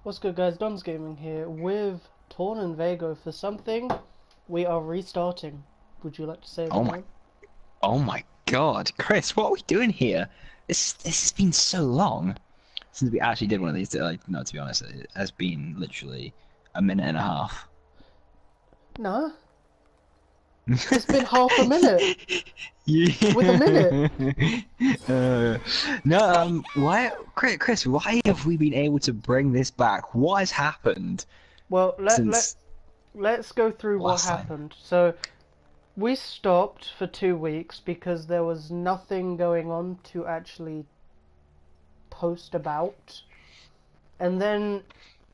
What's good, guys? Don's Gaming here with Torn and Vago for something we are restarting. Would you like to say the Oh my, name? oh my God, Chris, what are we doing here? This has been so long since we actually did one of these. Like, no, to be honest, it has been literally a minute and a half. Nah, it's been half a minute with a minute. Yeah. No, why, Chris, why have we been able to bring this back? What has happened Well, since let's go through what last time? happened. So we stopped for 2 weeks because there was nothing going on to actually post about, and then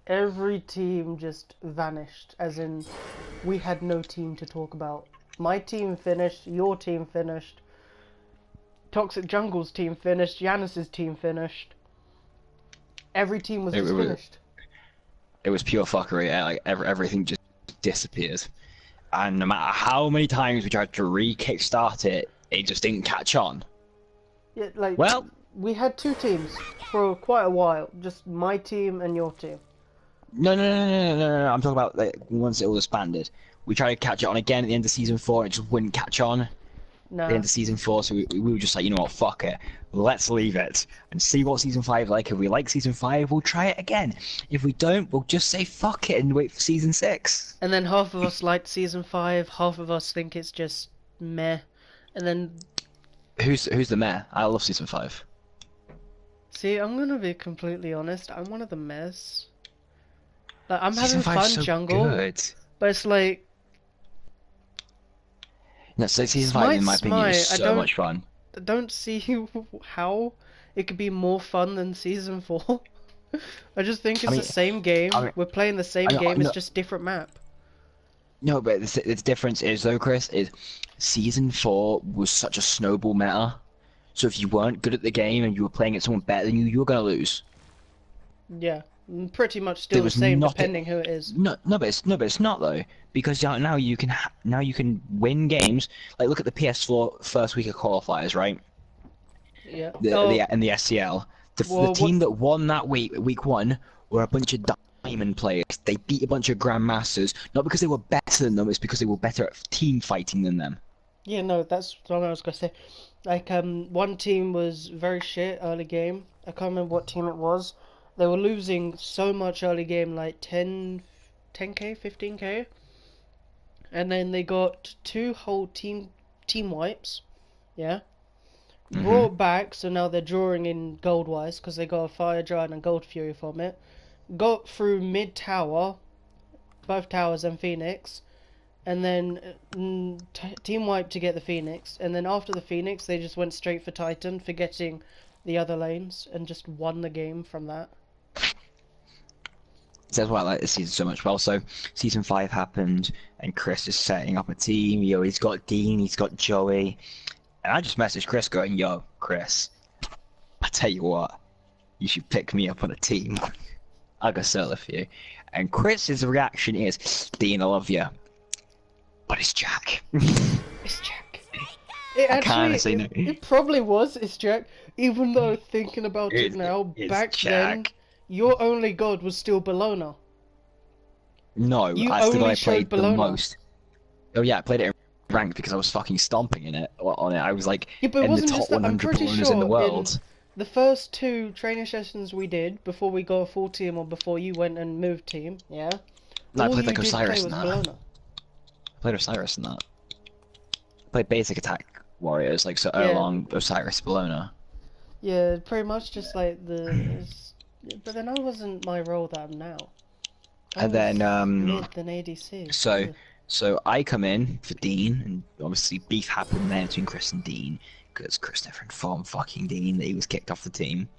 every team just vanished, as in we had no team to talk about. My team finished, your team finished, Toxic Jungle's team finished, Yanis's team finished. Every team was It, just it was finished. it was pure fuckery. Like everything just disappeared. And no matter how many times we tried to re-kickstart it, it just didn't catch on. Yeah, like, Well, we had two teams for quite a while, just my team and your team. no. I'm talking about like once it all disbanded. We tried to catch it on again at the end of season 4, and it just wouldn't catch on at the Nah. end of season 4. So we were just like, you know what, fuck it, let's leave it and see what season 5 is like. If we like season 5, we'll try it again. If we don't, we'll just say fuck it and wait for season 6. And then half of us liked season 5, half of us think it's just meh. And then, Who's the mayor? I love season 5. see, I'm gonna be completely honest, I'm one of the mess. Like, I'm Season having 5's fun, so Jungle, good. but it's like, No, so season 5, in my opinion, is I so much fun. don't see how it could be more fun than season 4. I just think I it's the mean, same game. I mean, We're playing the same game, it's no, just different map. no, but the difference is though, Chris, is season 4 was such a snowball meta. So if you weren't good at the game and you were playing at someone better than you were gonna lose. Yeah, pretty much still There the was same nothing. depending who it is. No, but it's not though, because now now you can win games. Like look at the PS4 first week of qualifiers, right? Yeah. The and the SCL. The Well, what? team that won that week 1, were a bunch of diamond players. They beat a bunch of grandmasters, not because they were better than them, it's because they were better at team fighting than them. Yeah, no, that's what I was gonna say. Like, one team was very shit early game. I can't remember what team it was. They were losing so much early game, like 10k, 15k, and then they got two whole team wipes. Yeah. Hmm. Brought back, so now they're drawing in gold wise because they got a Fire Giant and Gold Fury from it. Got through mid tower, both towers and Phoenix, and then team wipe to get the Phoenix, and then after the Phoenix they just went straight for Titan, forgetting the other lanes, and just won the game from that. That's why I like this season so much. But also, season 5 happened, and Chris is setting up a team. Yo, he's got Dean, he's got Joey, and I just messaged Chris going, "Yo, Chris, I tell you what, you should pick me up on a team. I got solo for you." And Chris's reaction is, "Dean, I love you, but it's Jack." It's Jack. It I kind actually, of say no. it probably was. It's Jack. Even though thinking about it now, It's back then, Jack. your only god was still Bologna. No, You that's the guy only I showed played the Bologna. most. Oh yeah, I played it in ranked because I was fucking stomping in it on it. I was like Yeah, but it in the wasn't top just that. I'm 100 pretty ballers in the sure in world. the first two training sessions we did before we got a full team or before you went and moved team, yeah, No, I all played you like did play Osiris in was that. Bologna. I played Osiris in that. I played basic attack warriors like so Yeah, Erlong, Osiris, Bologna. yeah, pretty much just like but then I wasn't my role that I'm now. I And then was mid than ADC. so Ugh. so I come in for Dean, and obviously beef happened there between Chris and Dean because Chris never informed fucking Dean that he was kicked off the team.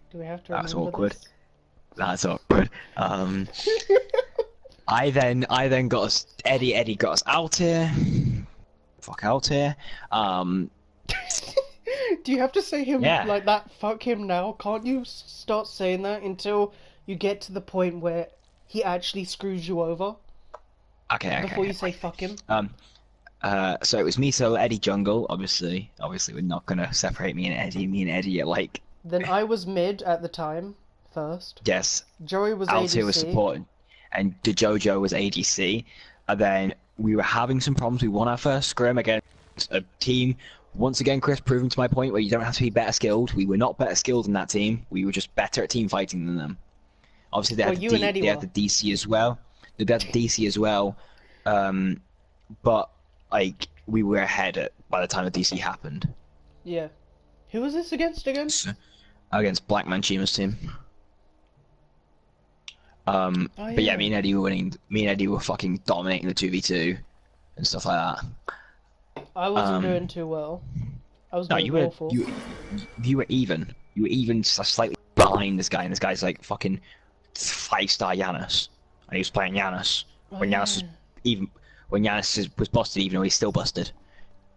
Do we have to That's remember awkward. this? That's awkward. I then got us Eddie got us out here. Fuck out here. Do you have to say him Yeah. like that? Fuck him now. Can't you start saying that until you get to the point where he actually screws you over before you Okay. say fuck him? So it was me solo, Eddie jungle. Obviously we're not gonna separate me and Eddie. Me and Eddie are like Then I was mid at the time. first. Yes, Joey was Altair was ADC. support, and the JoJo was ADC. And then we were having some problems. We won our first scrim against a team. Once again, Chris, proving to my point where you don't have to be better skilled. We were not better skilled than that team. We were just better at team fighting than them. Obviously, Well, you and Eddie they had were. the DC as well. They had the DC as well. But like we were ahead by the time the DC happened. Yeah. Who was this against again? So, against Black Manchima's team. Oh, But yeah, yeah. me and Eddie were winning. Me and Eddie were fucking dominating the 2v2 and stuff like that. I wasn't doing too well. I was No, doing awful. you were even. You were even slightly behind this guy, and this guy's like fucking 5-star Giannis, and he was playing Giannis when Oh, Giannis was yeah. even when was busted, even though he's still busted.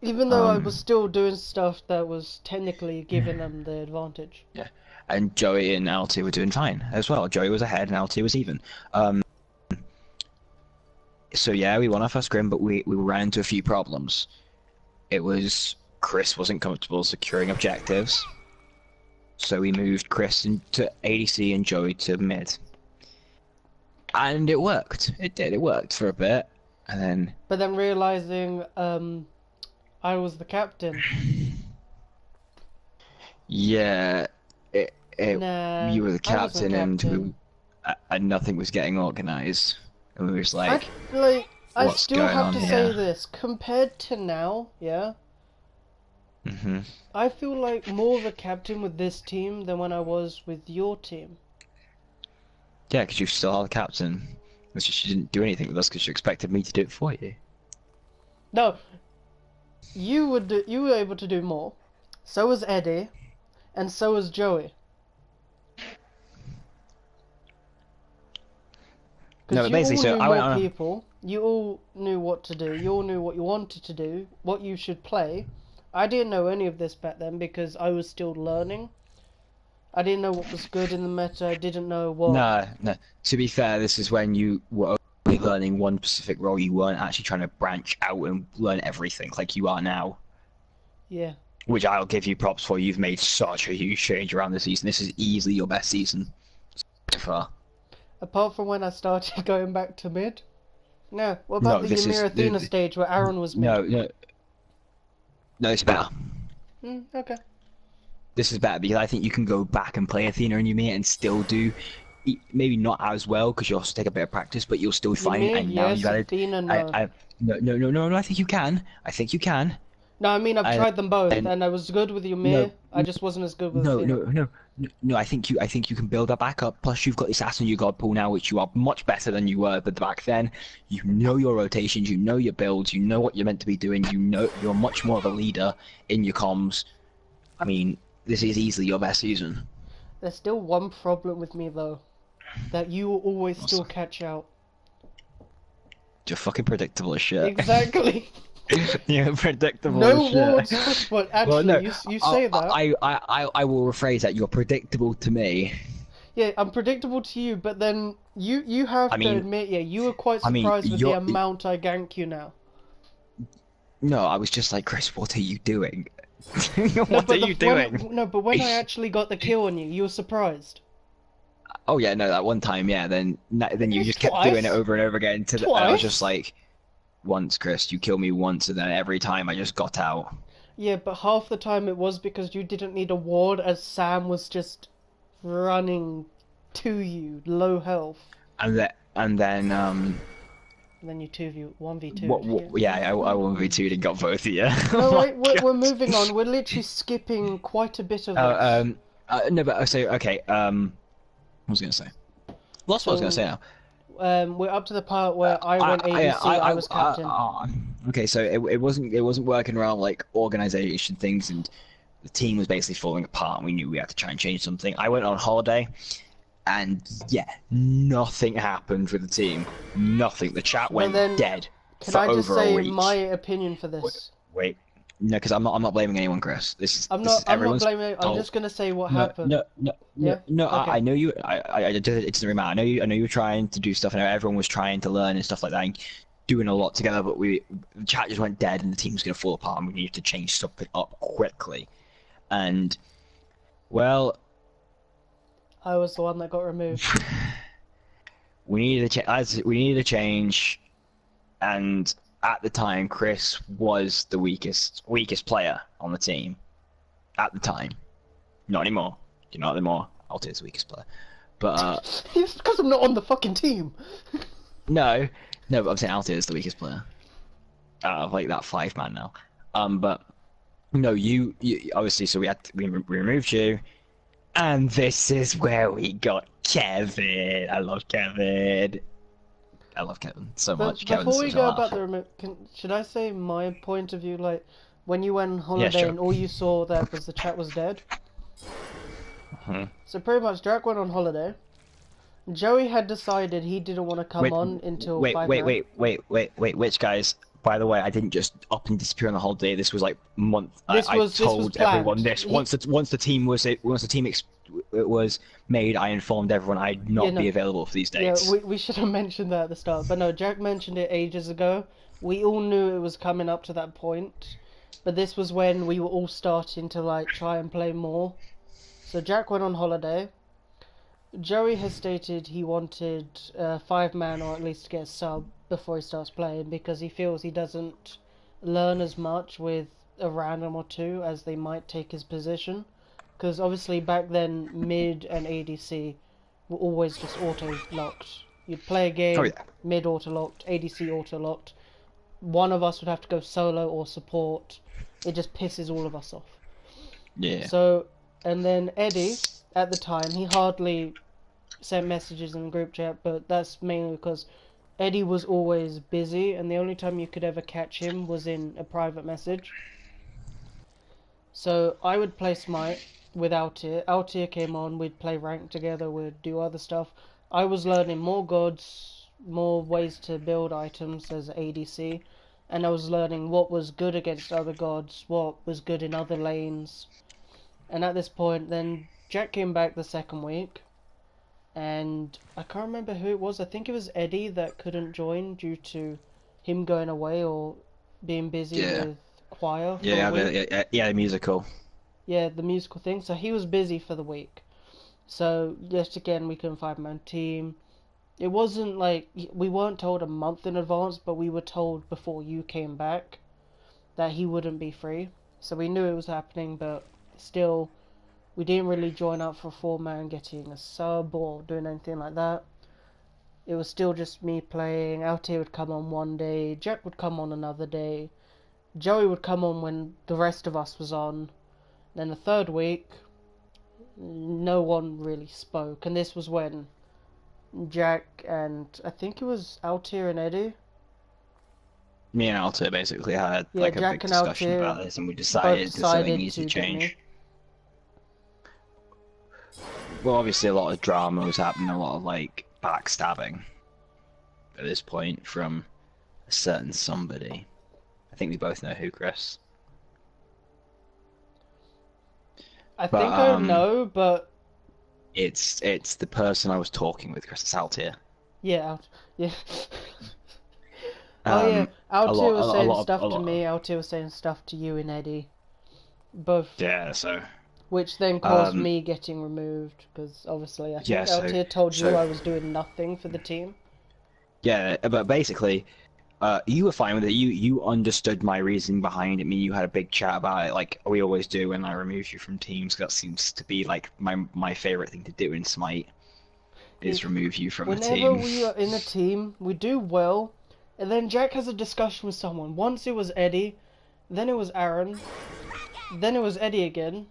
Even though I was still doing stuff that was technically giving them the advantage. Yeah, and Joey and LT were doing fine as well. Joey was ahead, and LT was even. So yeah, we won our first scrim, but we ran into a few problems. It was Chris wasn't comfortable securing objectives, so we moved Chris into ADC and Joey to mid, and it worked. It did. It worked for a bit, and then. But then realizing I was the captain. Yeah, Nah, you were the I wasn't captain, and nothing was getting organized, and we were just like, I what's still going have on to here? say this. Compared to now, yeah, I feel like more of a captain with this team than when I was with your team. Yeah, because you still are the captain. It's just you didn't do anything with us because you expected me to do it for you. No, you were able to do more. So was Eddie, and so was Joey. No, Because but you all basically, so knew I went more on. people. You all knew what to do. You all knew what you wanted to do, what you should play. I didn't know any of this back then because I was still learning. I didn't know what was good in the meta. I didn't know what. No. To be fair, this is when you were only learning one specific role. You weren't actually trying to branch out and learn everything like you are now. Yeah. Which I'll give you props for. You've made such a huge change around this season. This is easily your best season so far. Apart from when I started going back to mid. No. What No, about the this is Ymir Athena stage where Aaron was mid? No, it's better. Okay. This is better because I think you can go back and play Athena and Ymir and still do, maybe not as well because you'll also take a bit of practice, but you'll still be fine. Ymir, And now yes. you've added. Athena, no. No. I think you can. I think you can. No, I mean I've tried them both, and- and I was good with Ymir. No, I just wasn't as good with Athena. No. I think you can build that back up. Plus, you've got this Assassin you God pool now, which you are much better than you were back then. You know your rotations, you know your builds, you know what you're meant to be doing. You know you're much more of a leader in your comms. I mean, this is easily your best season. There's still one problem with me though, that you will always What's still that? catch out. You're fucking predictable as shit. Exactly. You're predictable No as shit. words, but actually, Well, no, you say that. I will rephrase that. You're predictable to me. Yeah, I'm predictable to you, but then you have I to mean- admit, yeah, you were quite I mean, surprised with the you're- amount I gank you now. No, I was just like, Chris, what are you doing? No, What are but you doing? No, but when I actually got the kill on you, you were surprised. Oh yeah, no, that one time, yeah. Then you just kept Twice. doing it over and over again. And I was Twice. just like, once, Chris, you kill me once, and then every time I just got out. Yeah, but half the time it was because you didn't need a ward, as Sam was just running to you, low health. And then And then you 1v2. yeah, I 1v2'd and got both of you. No, Oh wait, my we're God. moving on. We're literally skipping quite a bit of this. No, but so okay. What was I gonna say? Lost what I was gonna say now. We're up to the part where I went ADC, I was captain. Okay, so it wasn't working around like organization things, and the team was basically falling apart. And we knew we had to try and change something. I went on holiday, and yeah, nothing happened with the team. Nothing. The chat went then, dead Can for I just over a say week. my opinion for this? Wait, no, because I'm not blaming anyone, Chris. This is I'm this is not everyone's blaming. I'm fault. just gonna say what happened. No. Okay. I know you. It doesn't really matter. I know you were trying to do stuff, and everyone was trying to learn and stuff like that, and doing a lot together. But the chat just went dead, and the team's gonna fall apart, and we needed to change something up quickly. And well, I was the one that got removed. We needed a change, and at the time, Chris was the weakest player on the team. At the time, not anymore. Not anymore. Altier's the weakest player, but It's because I'm not on the fucking team. no, but I'm saying Altair is the weakest player out of like that 5-man now. But no, you obviously. So we removed you, and this is where we got Kevin. I love Kevin. I love Kevin so But much. Kevin's before we such a go laugh. about the remote, should I say my point of view? Like, when you went on Yeah, holiday sure. and all you saw that was the chat was dead. Hmm. So pretty much, Jack went on holiday. Joey had decided he didn't want to come on until Wait, 5-man. which guys? By the way, I didn't just up and disappear on the holiday. This was like month. This I was told planned. everyone this once the team it was made. I informed everyone I'd not be available for these dates. Yeah, we should have mentioned that at the start. But no, Jack mentioned it ages ago. We all knew it was coming up to that point. But this was when we were all starting to like try and play more. So Jack went on holiday. Joey has stated he wanted 5-man or at least get a sub before he starts playing because he feels he doesn't learn as much with a random or two as they might take his position. Because obviously back then mid and ADC were always just auto-locked. You'd play a game, Oh yeah. mid auto-locked, ADC auto-locked. One of us would have to go solo or support. It just pisses all of us off. Yeah. So, and then Eddie, at the time, he hardly sent messages in the group chat, but that's mainly because Eddie was always busy, and the only time you could ever catch him was in a private message. So I would play Smite with Altir. Altir came on, we'd play rank together, we'd do other stuff. I was learning more gods, more ways to build items as ADC, and I was learning what was good against other gods, what was good in other lanes. And at this point, then Jack came back the second week, and I can't remember who it was. I think it was Eddie that couldn't join due to him going away or being busy with choir for a week. Yeah, musical. Yeah, the musical thing. So he was busy for the week. So yet again, we couldn't 5-man team. It wasn't like we weren't told a month in advance, but we were told before you came back that he wouldn't be free. So we knew it was happening, but still, we didn't really join up for 4-man getting a sub or doing anything like that. It was still just me playing. Altair would come on one day, Jack would come on another day, Joey would come on when the rest of us was on. Then the third week, no one really spoke, and this was when Jack and I think it was Altair and Eddie. Me and Altair basically had like a Jack big and discussion Altair about this, and we decided that something needs to change. Well, obviously a lot of drama was happening, a lot of like backstabbing at this point from a certain somebody. I think we both know who, Chris. I think I know, but it's the person I was talking with, Chris. It's Altair. Yeah, yeah. Oh yeah, Altair was saying stuff to me. Altair was saying stuff to you and Eddie, both. Yeah, so. Which then caused me getting removed because obviously I think Altair told you I was doing nothing for the team. Yeah, but basically, you were fine with it. You understood my reasoning behind it. You had a big chat about it, like we always do when I remove you from teams. That seems to be like my favorite thing to do in Smite is remove you from the team. Whenever we are in a team, we do well, and then Jack has a discussion with someone. Once it was Eddie, then it was Aaron, then it was Eddie again,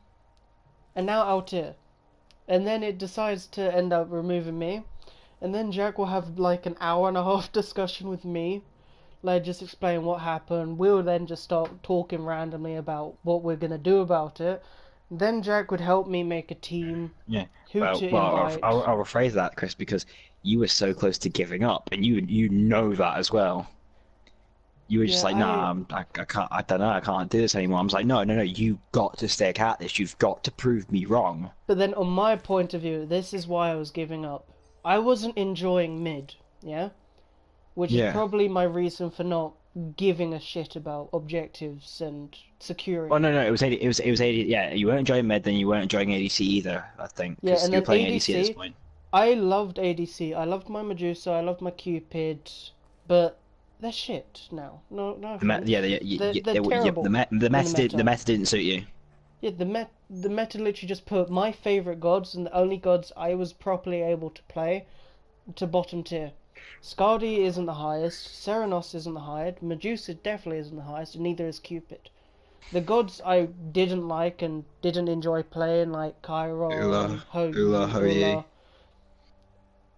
and now Altair. And then it decides to end up removing me, and then Jack will have like an hour and a half discussion with me, like just explain what happened. We'll then just start talking randomly about what we're gonna do about it. Then Jack would help me make a team. Yeah. Who to invite. I'll rephrase that, Chris, because you were so close to giving up, and you know that as well. You were just like, nah, I can't. I don't know. I can't do this anymore. I was like, no. You got to stick at this. You've got to prove me wrong. But then, on my point of view, this is why I was giving up. I wasn't enjoying mid, yeah, which is probably my reason for not giving a shit about objectives and Oh securing. no, no, it was AD, it was AD. Yeah, you weren't enjoying mid, then you weren't enjoying ADC either. I think Yeah, because and you were then playing ADC at this ADC, point. I loved ADC. I loved my Medusa, I loved my Cupid, but they're shit now. No, no Yeah, offense. They're the terrible meta in the the meta. meta didn't suit you. Yeah, the meta literally just put my favorite gods and the only gods I was properly able to play to bottom tier. Skadi isn't the highest, Serenos isn't the highest, Medusa definitely isn't the highest, and neither is Cupid. The gods I didn't like and didn't enjoy playing, like Chiron, Ula, Ula, Hoyi, Hoye. Ula,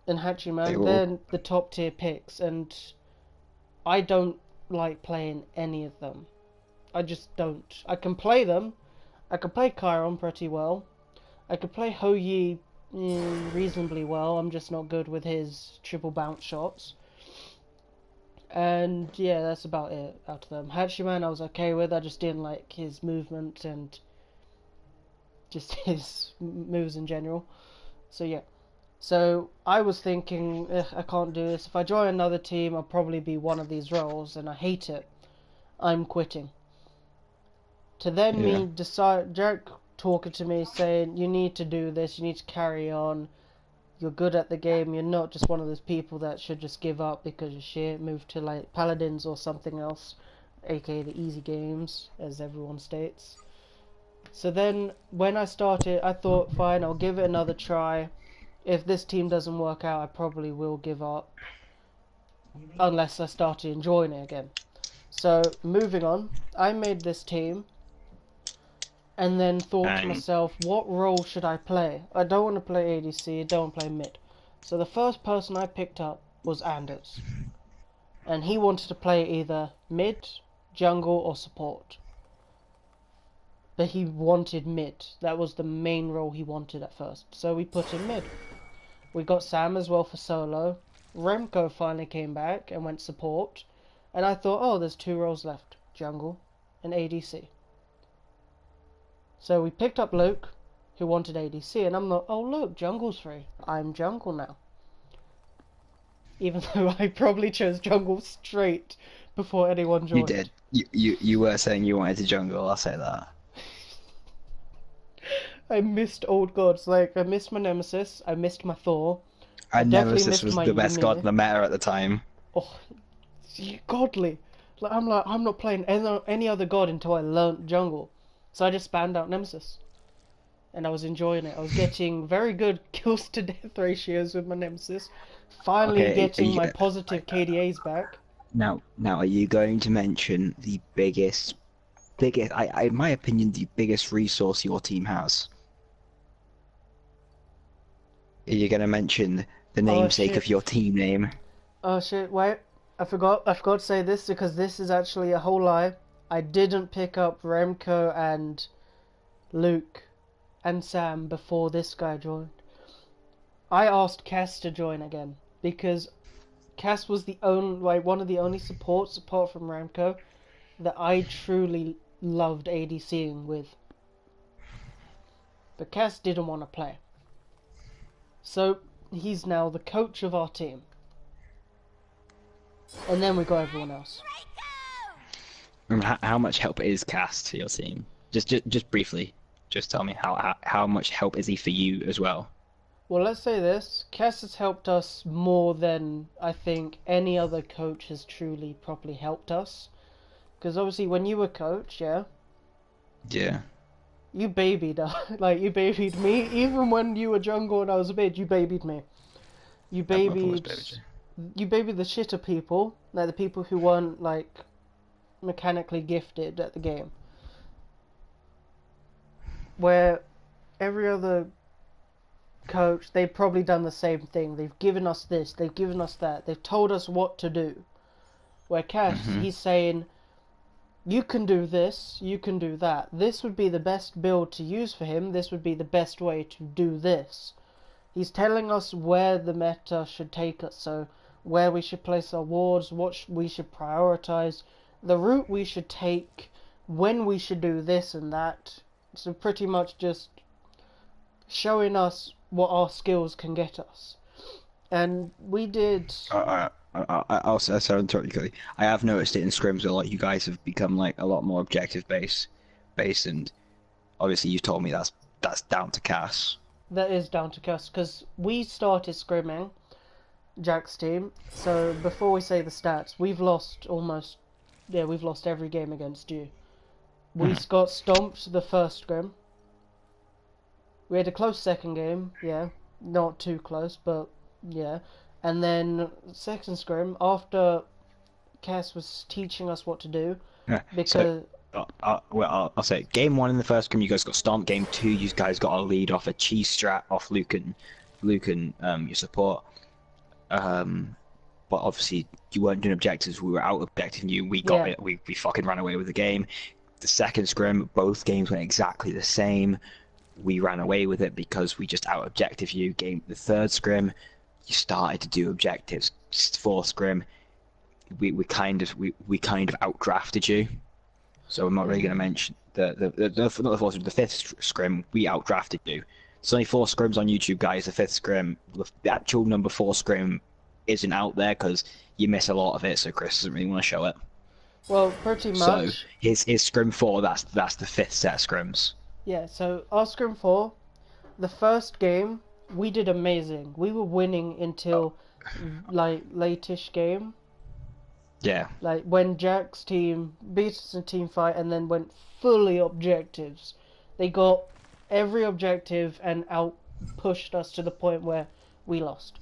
and They Hachiman, were all. they're the top tier picks, and I don't like playing any of them. I just don't. I can play them. I can play Chiron pretty well. I could play Hoyi reasonably well. I'm just not good with his triple bounce shots. And yeah, that's about it out of them. Hachiman I was okay with. I just didn't like his movement and just his moves in general. So yeah. So I was thinking, I can't do this. If I join another team, I'll probably be one of these roles, and I hate it. I'm quitting. To then Yeah. me decide, Jack talking to me saying, you need to do this, you need to carry on. You're good at the game. You're not just one of those people that should just give up because you're shit. Move to like Paladins or something else, aka the easy games, as everyone states. So then, when I started, I thought, fine, I'll give it another try. If this team doesn't work out, I probably will give up, unless I started enjoying it again. So, moving on, I made this team, and then thought to And myself, what role should I play? I don't want to play ADC, I don't want to play mid. So the first person I picked up was Anders. And he wanted to play either mid, jungle, or support. But he wanted mid. That was the main role he wanted at first. So we put him mid. We got Sam as well for solo. Remco finally came back and went support. And I thought, oh, there's two roles left. Jungle and ADC. So we picked up Luke, who wanted ADC, and I'm like, oh look, jungle's free. I'm jungle now. Even though I probably chose jungle straight before anyone you joined. did. You were saying you wanted to jungle. I'll say that. I missed old gods, like I missed my Nemesis, I missed my Thor, I And definitely Nemesis missed was my the best god in Ymir. the meta at the time. Oh, godly. I'm not playing any other god until I learnt jungle. So I just spammed out Nemesis. And I was enjoying it. I was getting very good kills to death ratios with my Nemesis. Finally Okay, getting my positive KDAs back. now, are you going to mention the biggest, in my opinion, the biggest resource your team has? Are you going to mention the Oh namesake of shit. your team name? Oh shit, wait. I forgot to say this because this is actually a whole lie. I didn't pick up Remco and Luke and Sam before this guy joined. I asked Cass to join again because Cass was the only, like, one of the only supports apart from Remco that I truly loved ADCing with. But Cass didn't want to play. So he's now the coach of our team. And then we got everyone else. And how much help is Cass to your team? Just briefly, just tell me how much help is he for you as well? Well, let's say this. Cass has helped us more than I think any other coach has truly properly helped us. Because obviously when you were coach, yeah, Yeah. you babied us. Like, you babied me. Even when you were jungle and I was a mid, you babied me. You I've always babied... been. You babied the shitter people. Like, the people who weren't, like, mechanically gifted at the game. Where every other coach, they've probably done the same thing. They've given us this, they've given us that, they've told us what to do. Where Cass, he's saying, you can do this, you can do that. This would be the best build to use for him, this would be the best way to do this. He's telling us where the meta should take us, so where we should place our wards, what we should prioritize, the route we should take, when we should do this and that. So pretty much just showing us what our skills can get us. And we did... I'll sorry, interrupt you quickly. I have noticed it in scrims where like you guys have become like a lot more objective based, and obviously you've told me that's down to Cass. That is down to Cuss, because we started scrimming Jack's team. So before we say the stats, we've lost almost, yeah, we've lost every game against you. We got stomped the first scrim. We had a close second game, yeah, not too close, but yeah. And then second scrim, after Cass was teaching us what to do, Yeah. So, because I'll say it. Game one in the first game, you guys got stomped. Game two, you guys got a lead off a cheese strat off Luke and your support. But obviously you weren't doing objectives. We were out objectiving you. We got yeah, it. We fucking ran away with the game. The second scrim, both games went exactly the same. We ran away with it because we just out objective you. The third scrim, you started to do objectives. Fourth scrim, we kind of outdrafted you. So I'm not really going to mention the fifth scrim. We outdrafted you. There's only 4 scrims on YouTube, guys. The fifth scrim, the actual number 4 scrim, isn't out there because you miss a lot of it. So Chris doesn't really want to show it. well, pretty So much. his scrim 4, that's the fifth set of scrims. Yeah, so our scrim 4, the first game, we did amazing. We were winning until, like, late-ish game. Yeah. Like, when Jack's team beat us in team fight and then went fully objectives. They got every objective and out-pushed us to the point where we lost.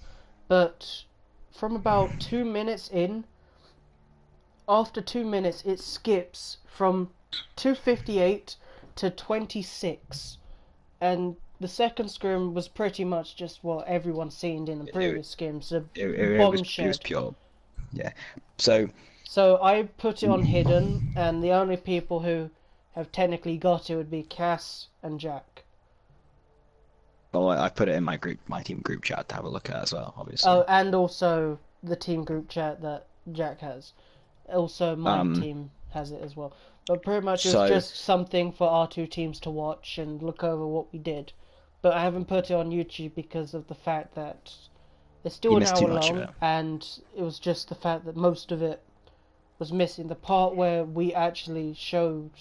But from about 2 minutes in, after 2 minutes, it skips from 258 to 26, and the second scrim was pretty much just what everyone's seen in the previous scrims, a bomb It shed. was pure. Yeah. So So I put it on hidden, and the only people who have technically got it would be Cass and Jack. well, I put it in my team group chat to have a look at as well, obviously. Oh, and also the team group chat that Jack has. Also, my team has it as well. But pretty much it's So just something for our 2 teams to watch and look over what we did. But I haven't put it on YouTube because of the fact that it's still you an missed too hour much of long, it. and it was just the fact that most of it was missing. The part where we actually showed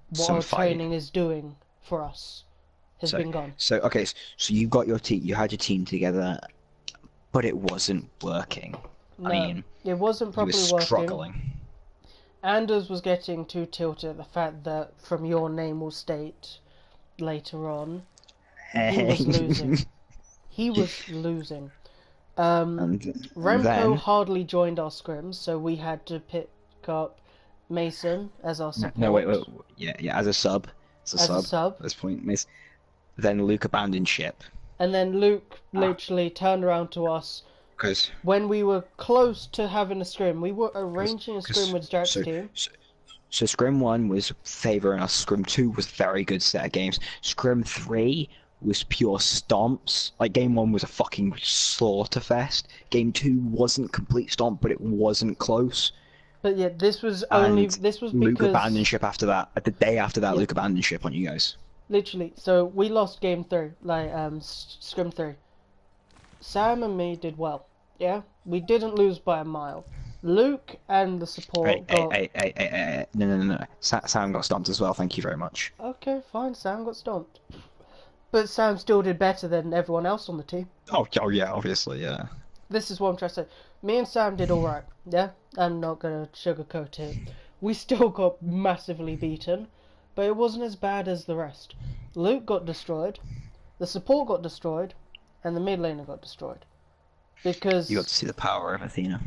what Some our fight. training is doing for us has been gone. So okay, so you got your team, you had your team together, but it wasn't working. No, I mean, it wasn't you were properly working. struggling. Anders was getting too tilted at the fact that from your name will state later on, he was losing. He was losing. And Remco then hardly joined our scrims, so we had to pick up Mason as our support. no, wait, yeah, as a sub, As a sub. at this point, miss. Then Luke abandoned ship And then Luke literally turned around to us because when we were close to having a scrim. We were arranging a scrim with Jack's team. So Scrim 1 was favouring us. Scrim 2 was very good set of games. Scrim 3 was pure stomps. Like, Game 1 was a fucking slaughter fest. Game 2 wasn't complete stomp, but it wasn't close. But yeah, this was Luke because abandoned ship after that. The day after that, Yeah. Luke abandoned ship on you guys. literally. So we lost game 3, like scrim 3. Sam and me did well. Yeah, we didn't lose by a mile. Luke and the support got. No. Sam got stomped as well. Thank you very much. Okay, fine. Sam got stomped, but Sam still did better than everyone else on the team. Oh yeah, obviously, yeah. This is what I'm trying to say. Me and Sam did all right. Yeah, I'm not gonna sugarcoat it. We still got massively beaten, but it wasn't as bad as the rest. Luke got destroyed, the support got destroyed, and the mid laner got destroyed. Because You got to see the power of Athena.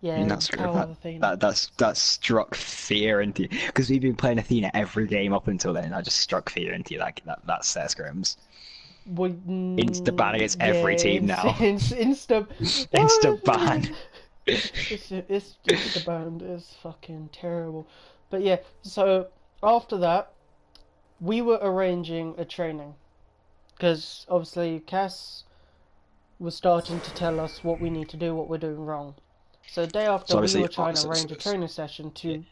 yeah, And that's the power of Athena. that struck fear into you because we've been playing Athena every game up until then. I just struck fear into you that set of scrims. Insta ban against every team now. Insta ban. Insta ban is fucking terrible. But yeah, so after that, we were arranging a training because obviously Cass was starting to tell us what we need to do, what we're doing wrong. So the day after, we were trying to arrange a training session to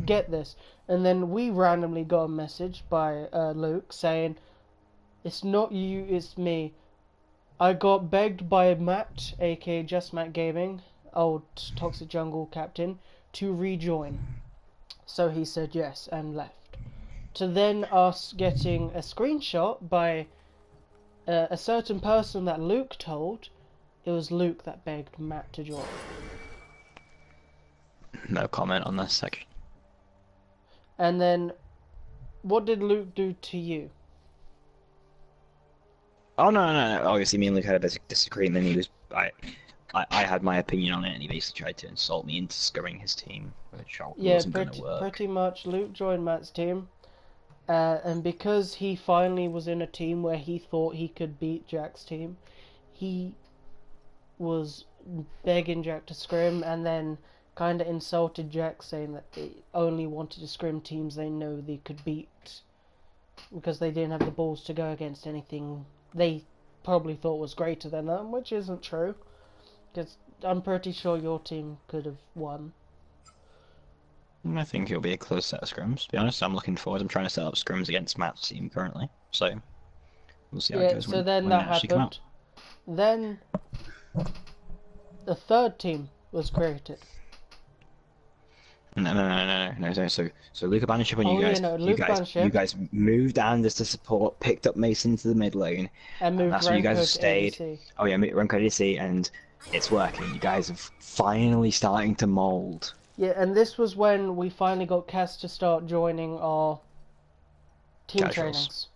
get this, and then we randomly got a message by Luke saying, "It's not you, it's me. I got begged by Matt, aka Just Matt Gaming, old Toxic Jungle captain, to rejoin. So he said yes and left. To then us getting a screenshot by a certain person that Luke told. It was Luke that begged Matt to join. No comment on this section. And then, what did Luke do to you? Oh no. Obviously, me and Luke had a disagreement. He was I had my opinion on it, and he basically tried to insult me into scurrying his team, which wasn't going to work. Pretty much. Luke joined Matt's team, and because he finally was in a team where he thought he could beat Jack's team, he was begging Jack to scrim, and then kind of insulted Jack, saying that they only wanted to scrim teams they know they could beat, because they didn't have the balls to go against anything they probably thought was greater than them, which isn't true. Because I'm pretty sure your team could have won. I think it'll be a close set of scrims. To be honest, I'm looking forward. I'm trying to set up scrims against Matt's team currently, so we'll see how it goes. So then that happened. Then the third team was created. No. So Luke abandoned ship on you guys. You guys moved Anders to support, picked up Mason to the mid lane, and moved that's where you guys have stayed. ADC. Oh yeah, Ranko ADC, and it's working. You guys are finally starting to mold. Yeah, and this was when we finally got Cass to start joining our team trainings.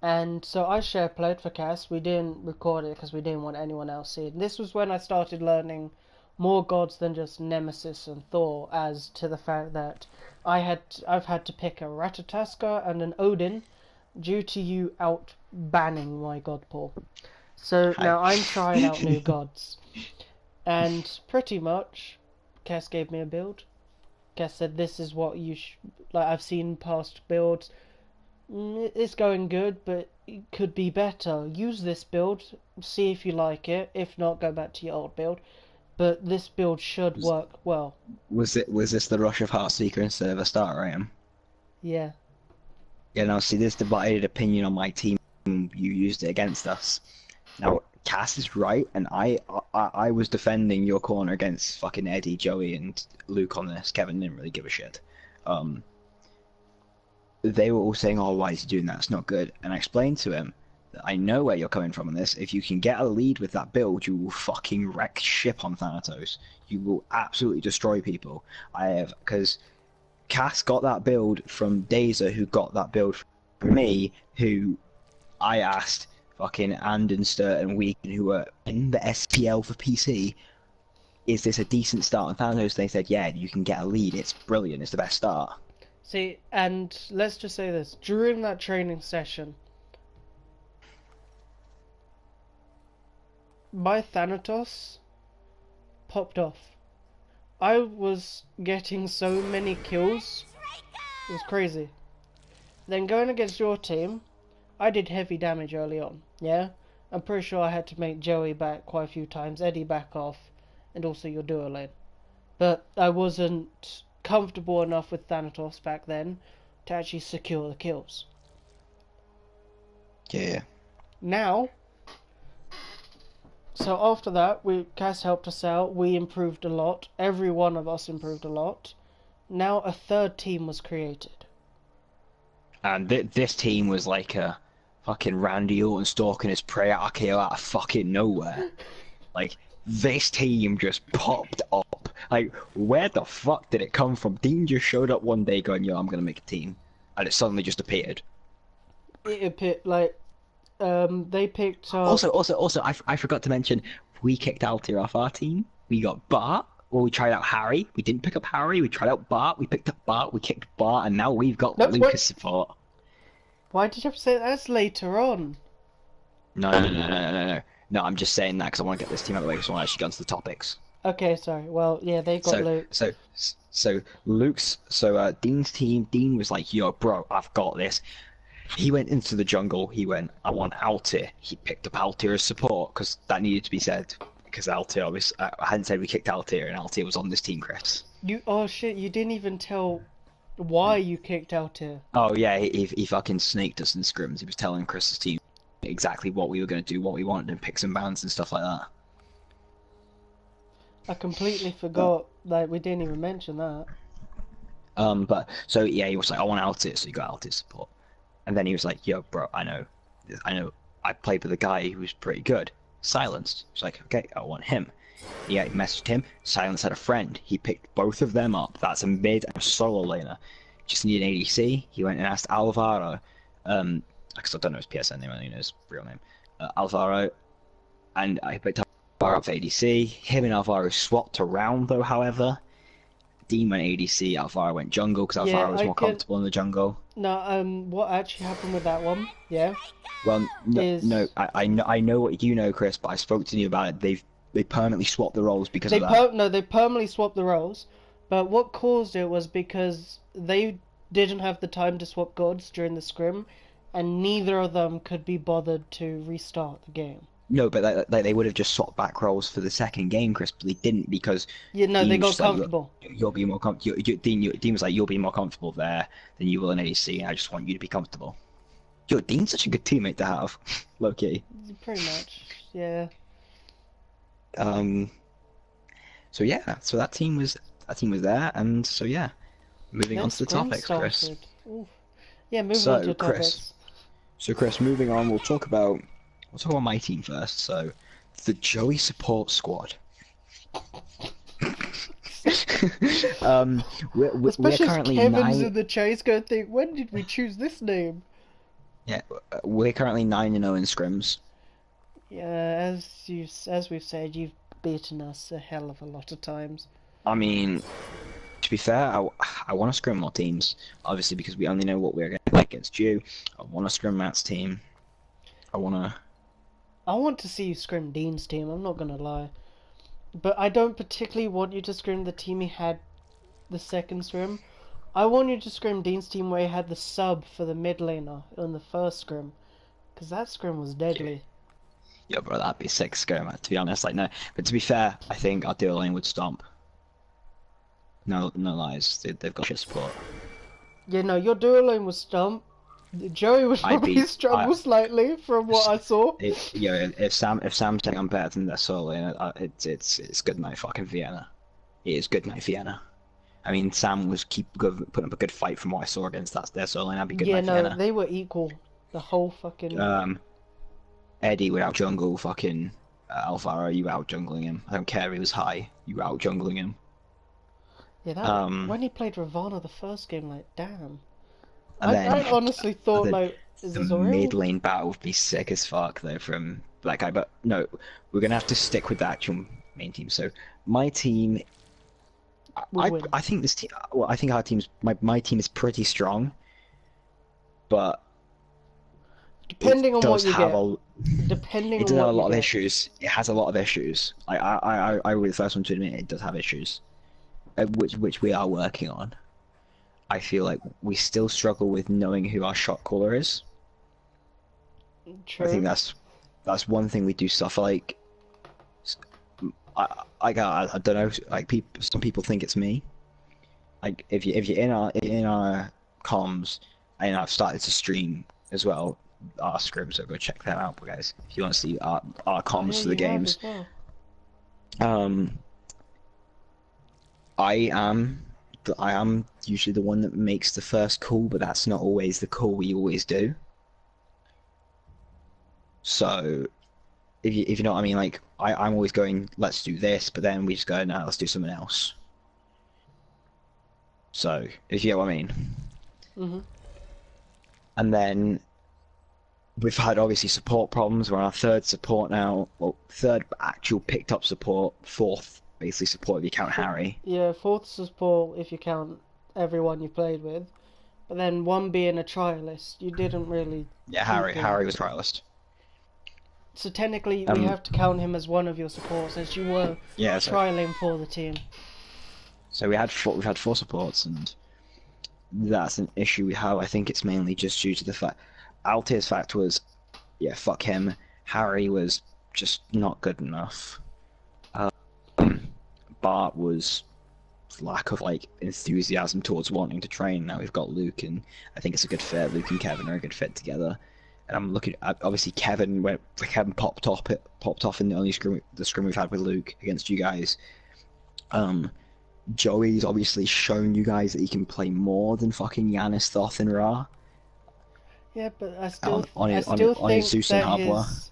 And so I share played for Cass. We didn't record it because we didn't want anyone else to see it. This was when I started learning more gods than just Nemesis and Thor, as to the fact that I've had to pick a Ratatoskr and an Odin due to you out banning my god pool. So now I'm trying out new gods. And pretty much Cass gave me a build. Cass said this is what you like. I've seen past builds. It's going good, but it could be better. Use this build, see if you like it. If not, go back to your old build. But this build should work well. Was this the Rush of Heartseeker instead of a Star Ram? Yeah. Yeah, now see this divided opinion on my team. You used it against us. Now Cass is right, and I was defending your corner against fucking Eddie, Joey, and Luke on this. Kevin didn't really give a shit. They were all saying, "Oh, why is he doing that? It's not good." And I explained to him that I know where you're coming from on this. If you can get a lead with that build, you will fucking wreck ship on Thanatos. You will absolutely destroy people. Because Cass got that build from Dazer, who got that build from me, who I asked fucking Andenster and Weekend, who were in the SPL for PC, is this a decent start on Thanatos? They said, yeah, you can get a lead. It's brilliant. It's the best start. See, and let's just say this. During that training session, my Thanatos popped off. I was getting so many kills. It was crazy. Then going against your team, I did heavy damage early on, yeah? I'm pretty sure I had to make Joey back quite a few times, Eddie back off, and also your duo lane. But I wasn't comfortable enough with Thanatos back then to actually secure the kills. Yeah. Now, so after that, Cass helped us out, we improved a lot, every one of us improved a lot. Now a third team was created. And this team was like a fucking Randy Orton stalking his prey RKO out of fucking nowhere. Like, this team just popped up. Like, where the fuck did it come from? Dean just showed up one day going, yo, I'm gonna make a team. And it suddenly just appeared. It appeared, like, they picked up... Also, I forgot to mention, we kicked Altair off our team. We got Bart. Well, we tried out Harry. We didn't pick up Harry. We tried out Bart. We picked up Bart. We kicked Bart. And now we've got Lucas support. Why did you have to say that? That's later on? No. No, I'm just saying that because I want to get this team out of the way so I want to actually get onto the topics. Okay, sorry. Well, yeah, they got Luke. So Dean's team, Dean was like, yo, bro, I've got this. He went into the jungle. He went, I want Altair. He picked up Altair as support because that needed to be said. Because Altair, obviously, I hadn't said we kicked Altair, and Altair was on this team, Chris. Oh shit, you didn't even tell why you kicked Altair. Oh yeah, he fucking snaked us in scrims. He was telling Chris's team exactly what we were going to do, what we wanted, and pick some bands and stuff like that. I completely forgot. Like we didn't even mention that. But so yeah, he was like, I want Altis, so he got Altis support. And then he was like, yo, bro, I know, I played with a guy who was pretty good. Silenced. He's like, okay, I want him. Yeah, he messaged him. Silence had a friend. He picked both of them up. That's a mid and a solo laner. Just needed an ADC. He went and asked Alvaro, because I don't know his PSN name, I only know his real name. Alvaro, and I picked Alvaro up for ADC. Him and Alvaro swapped around though, however. Dean went ADC, Alvaro went jungle because Alvaro was more comfortable in the jungle. No, what actually happened with that one? Yeah. Well, no, Is no, I know what you know, Chris, but I spoke to you about it. They permanently swapped the roles because of that. No, they permanently swapped the roles, but what caused it was because they didn't have the time to swap gods during the scrim, and neither of them could be bothered to restart the game. No, but they would have just swapped back roles for the second game, Chris, but they didn't because Yeah, no, Dean they was got like, comfortable. you'll be more comfortable. Dean was like, you'll be more comfortable there than you will in ADC, and I just want you to be comfortable. Yo, Dean's such a good teammate to have, low key. Pretty much, yeah. So yeah, so that team was there, and so yeah, moving on to the topics, Chris. Oof. Yeah, moving on to the topics. So Chris, moving on, we'll talk about my team first. So, the Joey support squad. We're currently Kevin's in the chat going to think, when did we choose this name? Yeah, we're currently 9-0 in scrims. Yeah, as we've said, you've beaten us a hell of a lot of times. I mean, to be fair, I want to scrim more teams, obviously because we only know what we're going to play against you. I want to scrim Matt's team. I want to see you scrim Dean's team, I'm not gonna lie. But I don't particularly want you to scrim the team he had the second scrim. I want you to scrim Dean's team where he had the sub for the mid laner in the first scrim. Because that scrim was deadly. Yeah, bro, that'd be a sick scrim, to be honest. Like, no, but to be fair, I think our duo lane would stomp. No lies, they've got shit support. Yeah, no, your duo lane was stomp. Joey would probably struggle slightly from what I saw. If Sam's saying I'm better than their solo lane, it's good night fucking Vienna. It is good night Vienna. I mean, Sam was putting up a good fight from what I saw against their solo lane. That'd be good night Vienna. Yeah, no, they were equal. The whole fucking. Eddie would out jungle fucking Alvaro. You out jungling him. I don't care if he was high. You out jungling him. Yeah, when he played Ravana the first game, like damn. I honestly thought is this the real? mid lane battle would be sick as fuck though from Black Guy, but no, we're gonna have to stick with the actual main team. So my team, I think this team. Well, I think our team's my team is pretty strong, but depending on what you get, it does have a lot of issues. It has a lot of issues. I will be the first one to admit it does have issues, which we are working on. I feel like we still struggle with knowing who our shot caller is. True. I think that's one thing we do suffer. Like, I don't know. Like some people think it's me. Like if you're in our comms, and I've started to stream as well our scrims, so go check that out, guys. If you want to see our comms to the games. Well. I am usually the one that makes the first call, but that's not always the call we always do. So, if you know what I mean, like I'm always going, let's do this, but then we just go, no, let's do something else. So, if you get what I mean. Mhm. And then we've had obviously support problems. We're on our third support now. Well, third actual picked up support. Fourth basically support if you count Harry. Yeah, fourth support if you count everyone you played with. But then one being a trialist, you didn't really. Yeah, Harry was trialist. So technically, we have to count him as one of your supports, as you were trialing for the team. So we've had four supports, and that's an issue we have. I think it's mainly just due to the fact Altair's fact was, yeah, fuck him. Harry was just not good enough. Bart was lack of like enthusiasm towards wanting to train. Now we've got Luke, and I think it's a good fit. Luke and Kevin are a good fit together. and I'm looking at obviously Kevin popped off in the only scrim we've had with Luke against you guys. Um, Joey's obviously shown you guys that he can play more than fucking Giannis, Thoth, and Ra Yeah, but I on still his think Zeus and that Habwa.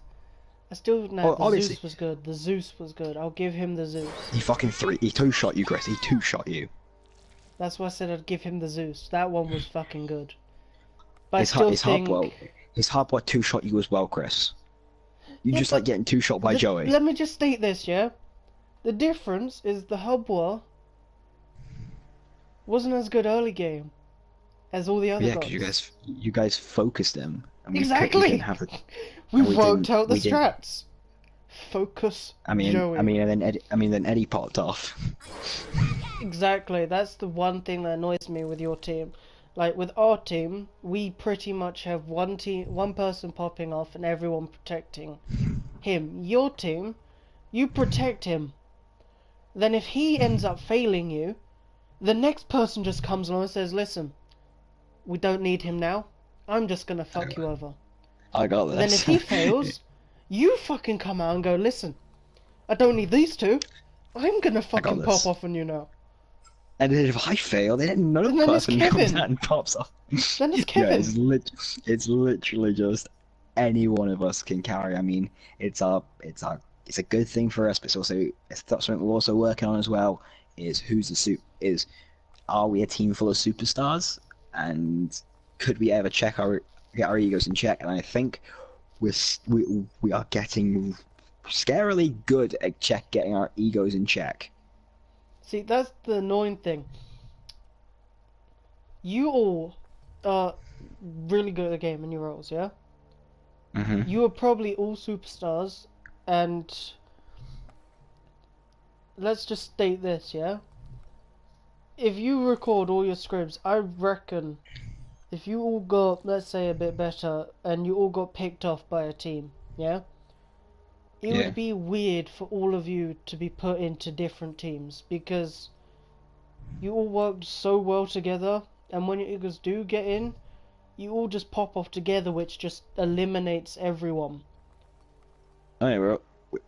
no, Oh, the obviously Zeus was good. The Zeus was good. I'll give him the Zeus. he two shot you, Chris. He two shot you. That's why I said I'd give him the Zeus. That one was fucking good. But I still His think. Habwa two shot you as well, Chris. You Yeah, just like but getting two shot by Joey. let me just state this, yeah. The difference is the Hubwa wasn't as good early game as all the other Yeah, because guys. you guys focused him, and we didn't Exactly. have the, We and worked out the we didn't. strats. Focus Joey. Then Eddie popped off. Exactly. That's the one thing that annoys me with your team. Like with our team, we pretty much have one person popping off and everyone protecting him. Your team, you protect him. Then if he ends up failing you, the next person just comes along and says, "Listen, we don't need him now. I'm just gonna fuck you over." I got And then this. if he fails, you fucking come out and go, "Listen, I don't need these two. I'm gonna fucking pop this. off on you now." And then if I fail, then another And then it's person comes Kevin. out and pops off. Then it's Yeah, Kevin. it's literally just any one of us can carry. I mean, it's a good thing for us, but it's something we're also working on as well. Is are we a team full of superstars, and could we ever get our egos in check? And I think we are getting scarily good at getting our egos in check. See, that's the annoying thing. You all are really good at the game in your roles, yeah? Mm-hmm. You are probably all superstars, and let's just state this, yeah? If you record all your scripts, I reckon if you all got, let's say, a bit better, and you all got picked off by a team, yeah? It Yeah. would be weird for all of you to be put into different teams, because you all worked so well together, and when your egos do get in, you all just pop off together, which just eliminates everyone. Oh yeah,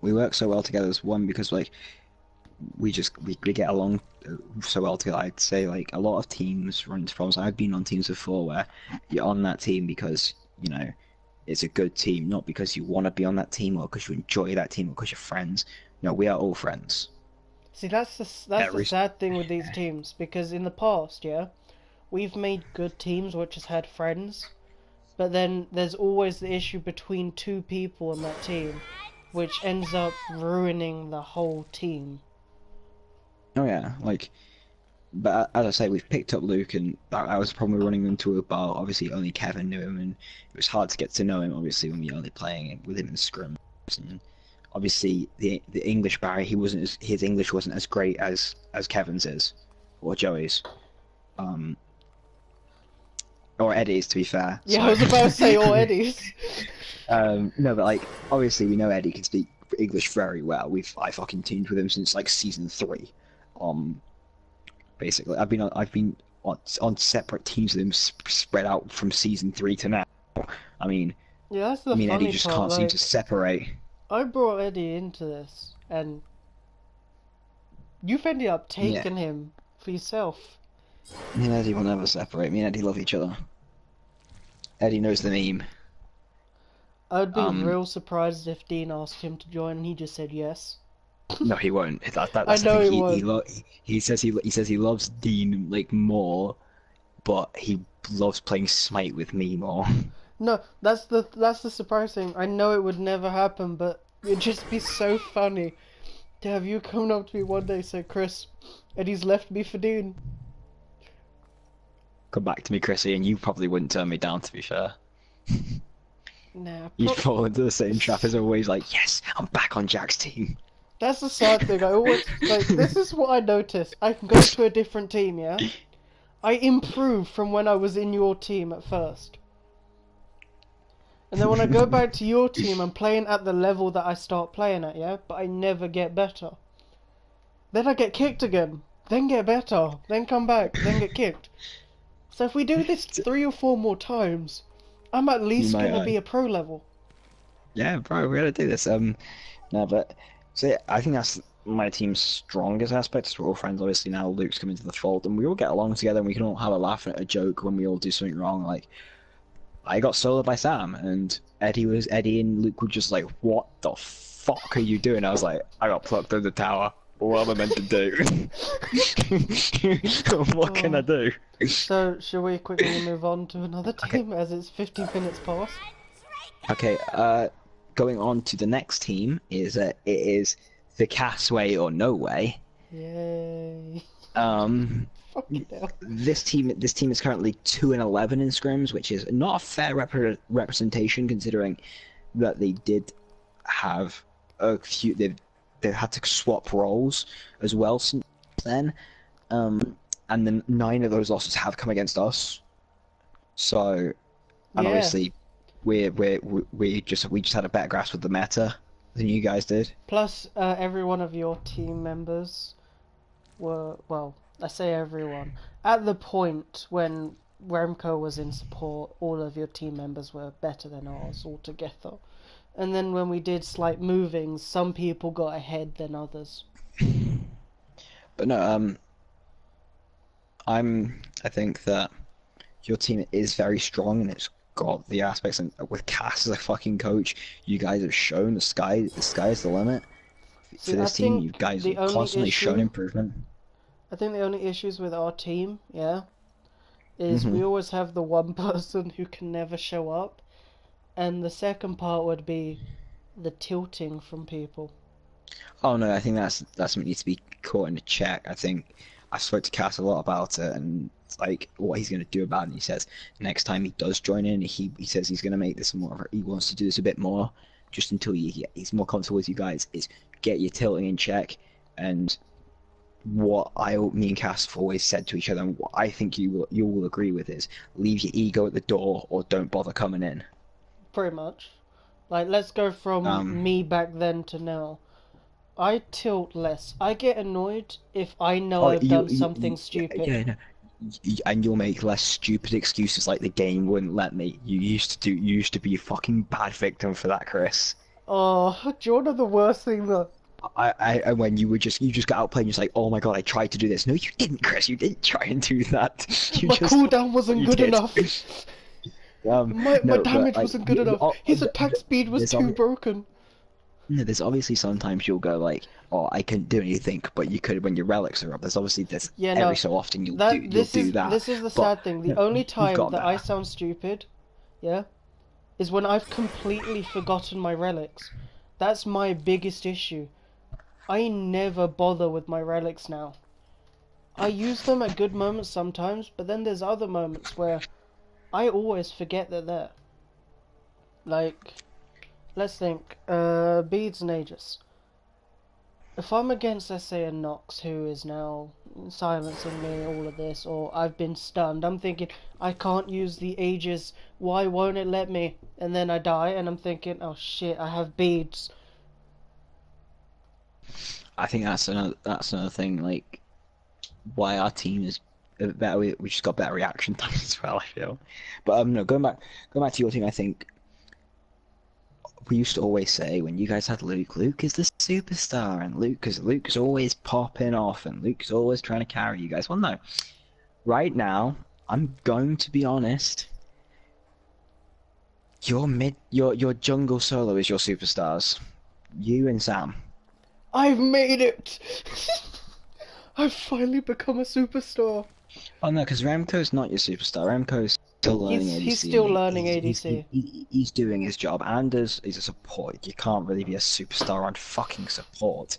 we work so well together as one because like we get along so well together. I'd say like a lot of teams run into problems. I've been on teams before where you're on that team because it's a good team, not because you want to be on that team or because you enjoy that team or because you're friends. No, we are all friends. See, that's the sad thing with these teams, because in the past, yeah, we've made good teams which has had friends, but then there's always the issue between two people in that team, which ends up ruining the whole team. Oh yeah, but as I say, we've picked up Luke, and that was the problem with running into a bar. Obviously, only Kevin knew him, and it was hard to get to know him. Obviously, when you're only playing with him in scrims, and obviously the English barrier, his English wasn't as great as Kevin's is, or Joey's, or Eddie's, to be fair. Yeah, I was about to say or Eddie's. No, but like obviously we know Eddie can speak English very well. I fucking teamed with him since like season 3. Basically, I've been on separate teams with him spread out from season 3 to now. I mean, Yeah, that's the funny Eddie just part, can't seem like, to separate. I brought Eddie into this, and you've ended up taking him for yourself. Me and Eddie will never separate. Me and Eddie love each other. Eddie knows the meme. I'd be real surprised if Dean asked him to join and he just said yes. No, he won't. That's I the know thing. he won't. He says he loves Dean like more, but he loves playing Smite with me more. No, that's the surprising thing. I know it would never happen, but it'd just be so funny to have you come up to me one day and say, "Chris, Eddie's left me for Dean." Come back to me, Chrissy, and you probably wouldn't turn me down. To be fair, Nah, you'd fall into the same trap as always. Like, yes, I'm back on Jack's team. that's the sad thing. I always this is what I notice. I can go to a different team, yeah. I improve from when I was in your team at first. And then when I go back to your team, I'm playing at the level that I start playing at, yeah? But I never get better. Then I get kicked again. Then get better. Then come back. Then get kicked. So if we do this 3 or 4 more times, I'm at You least might, gonna be a pro level. yeah, bro, we gotta do this. No, but so yeah, I think that's my team's strongest aspect. Is we're all friends. Obviously, now Luke's coming to the fold, and we all get along together, and we can all have a laugh at a joke when we all do something wrong. Like I got soloed by Sam, and Eddie and Luke were just like, "What the fuck are you doing?" I was like, "I got plucked in the tower. What am I meant to do? What can I Oh. do?" So, should we quickly move on to another Okay, team as it's 15 minutes past? okay. Going on to the next team it is the Castaway or No Way. Yay. Um, Fucking hell. this team is currently 2-11 in scrims, which is not a fair representation considering that they did have a few. They've had to swap roles as well since then, and then 9 of those losses have come against us. So, and Yeah. obviously, we just had a better grasp of the meta than you guys did. Plus, every one of your team members were, well, I say everyone. At the point when Remco was in support, all of your team members were better than ours altogether. And then when we did slight movings, some people got ahead than others. But no, I think that your team is very strong and it's got the aspects. And with Cass as a fucking coach, you guys have shown the sky is the limit for See, I this team. You think guys the have only constantly shown issue, improvement. I think the only issues with our team, yeah, is Hmm. we always have the one person who can never show up, and the second part would be the tilting from people. Oh no, I think that's something needs to be caught in a check. I think I spoke to Cass a lot about it and it's like what he's going to do about it. And he says next time he does join in, he says he's going to make this more. He wants to do this a bit more, just until he's more comfortable with you guys. Is get your tilting in check. And me and Cass have always said to each other, and what I think you will agree with is leave your ego at the door or don't bother coming in. Pretty much. Like, let's go from Um, me back then to now. I tilt less. I get annoyed if I know oh, I've done something yeah, stupid. yeah, no. And you'll make less stupid excuses like the game wouldn't let me. You used to be a fucking bad victim for that, Chris. Oh, do you want to know the worst thing though? And when you just got outplayed and you're just like, oh my god, I tried to do this. No, you didn't, Chris. You didn't try and do that. You My just cooldown wasn't you good did. enough. My No, but damage like wasn't good enough. His attack speed was there's too broken. no, there's obviously sometimes you'll go like, oh, I couldn't do anything, but you could when your relics are up. There's obviously this Yeah, every no. so often That you'll do that, this is the but sad thing. The no, only you've time got that I better. sound stupid, yeah, is when I've completely forgotten my relics. That's my biggest issue. I never bother with my relics now. I use them at good moments sometimes, but then there's other moments where I always forget that they're there. Like, let's think, Beads and Aegis. If I'm against, let's say, a Nox who is now silencing me, all of this, or I've been stunned, I'm thinking, I can't use the Aegis, why won't it let me? And then I die, and I'm thinking, oh shit, I have beads. I think that's another thing. Like why our team is better. We just got better reaction times as well. I feel, but no, going back to your team. I think we used to always say when you guys had Luke is the superstar, and Luke is always popping off, and Luke's always trying to carry you guys. Well, no, right now I'm going to be honest. Your jungle solo is your superstars. You and Sam. I've made it! I've finally become a superstar. Oh no, because Remco's not your superstar. Remco's still learning ADC. He's still learning He's, ADC. he's doing his job, and as he's a support, you can't really be a superstar on fucking support.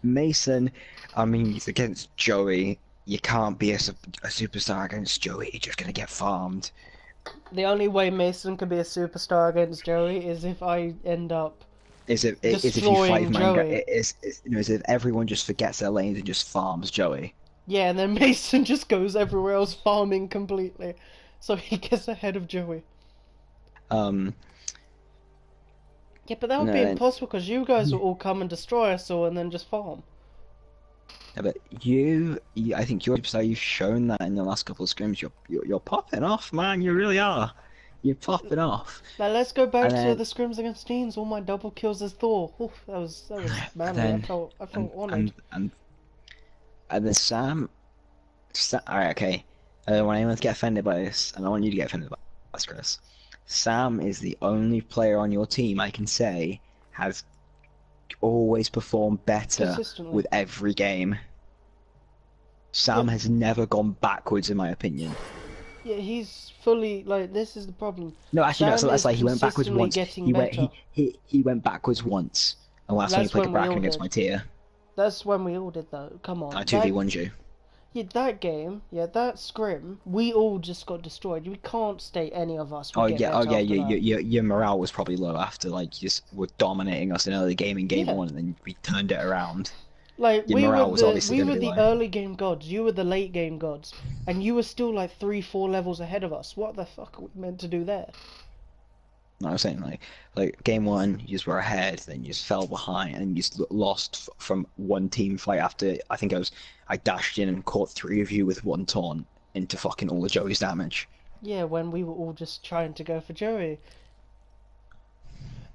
Mason, I mean, he's against Joey. You can't be a superstar against Joey. You're just gonna get farmed. The only way Mason can be a superstar against Joey is if I end up Is if you destroying five man Joey. is if everyone just forgets their lanes and just farms Joey. Yeah, and then Mason just goes everywhere else farming completely. So he gets ahead of Joey. Um, Yeah, but that would no, be then impossible because you guys will all come and destroy us all and then just farm. yeah, but I think you're superstar. You've shown that in the last couple of scrims. You're popping off, man. You really are. You're popping off. Now let's go And back to then the scrims against teams. All my double kills as Thor. Oof, that was and manly. then I felt and honoured. and and and then alright, okay. I don't want anyone to get offended by this, and I want you to get offended by this, Chris. Sam is the only player on your team I can say has always performed better Consistently. with every game. Sam Yep. has never gone backwards, in my opinion. Yeah, he's fully like this is the problem. No, actually, no. So Sam that's is like he went backwards consistently once. getting He went better. he went backwards once, and last time he That's played a when we bracket all against did. my tier, That's when we all did though. Come I on. two v one you. Yeah, that game, yeah, that scrim, we all just got destroyed. We can't state any of us would get Oh better yeah. after that. Your morale was probably low after like you just were dominating us in early game in game Yeah. one, and then we turned it around. Like Your morale was obviously we going were to be the low. early game gods, you were the late game gods, and you were still like 3, 4 levels ahead of us. What the fuck are we meant to do there? No, I was saying like game one, you just were ahead, then you just fell behind, and you just lost from one team fight after I think I dashed in and caught three of you with one taunt into fucking all of Joey's damage. Yeah, when we were all just trying to go for Joey.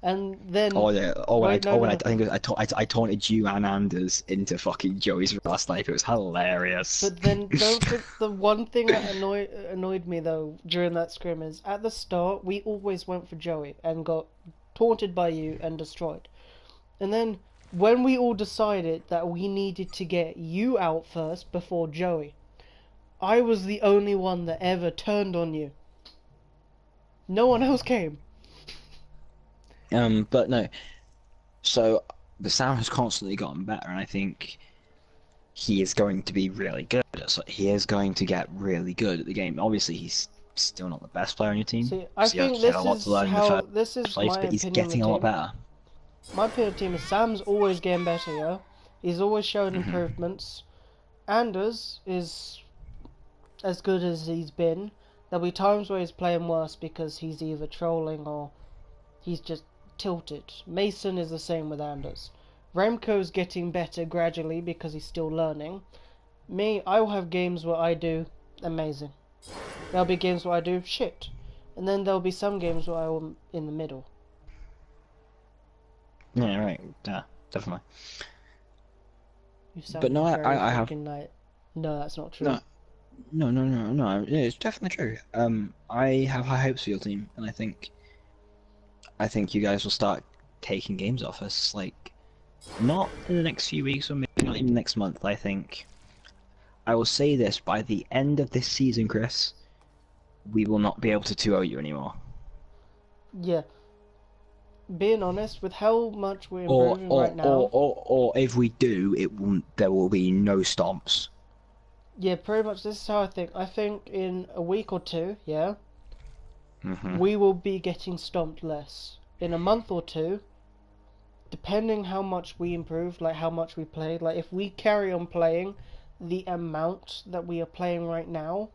And then Oh yeah. wait, no, I no. think I taunted you and Anders into fucking Joey's last night. It was hilarious. But then don't think the one thing that annoyed me though during that scrim is at the start we always went for Joey and got taunted by you and destroyed. And then when we all decided that we needed to get you out first before Joey, I was the only one that ever turned on you. No one else came. But no. So the Sam has constantly gotten better, and I think he is going to be really good. So he is going to get really good at the game. Obviously, he's still not the best player on your team. See, I So you think had a this lot to is learn in the how first this is place, my but he's opinion of the getting a lot team. better. My opinion of the team is Sam's always getting better, yeah? He's always showing improvements. Anders is as good as he's been. There'll be times where he's playing worse because he's either trolling or he's just tilted. Mason is the same with Anders. Remco's getting better gradually because he's still learning. Me, I will have games where I do amazing. There'll be games where I do shit. And then there'll be some games where I'm in the middle. Yeah, right. Yeah, definitely. You sound But no, very I have fucking like... No, that's not true. no. Yeah, it's definitely true. I have high hopes for your team, and I think you guys will start taking games off us. Like, not in the next few weeks, or maybe not even next month. I think I will say this: by the end of this season, Chris, we will not be able to 2-0 you anymore. Yeah. Being honest, with how much we're improving right now... Or if we do, there will be no stomps. Yeah, pretty much this is how I think. I think in a week or two, yeah, Mm-hmm. we will be getting stomped less. In a month or two, depending how much we improve, like how much we play, like if we carry on playing the amount that we are playing right now,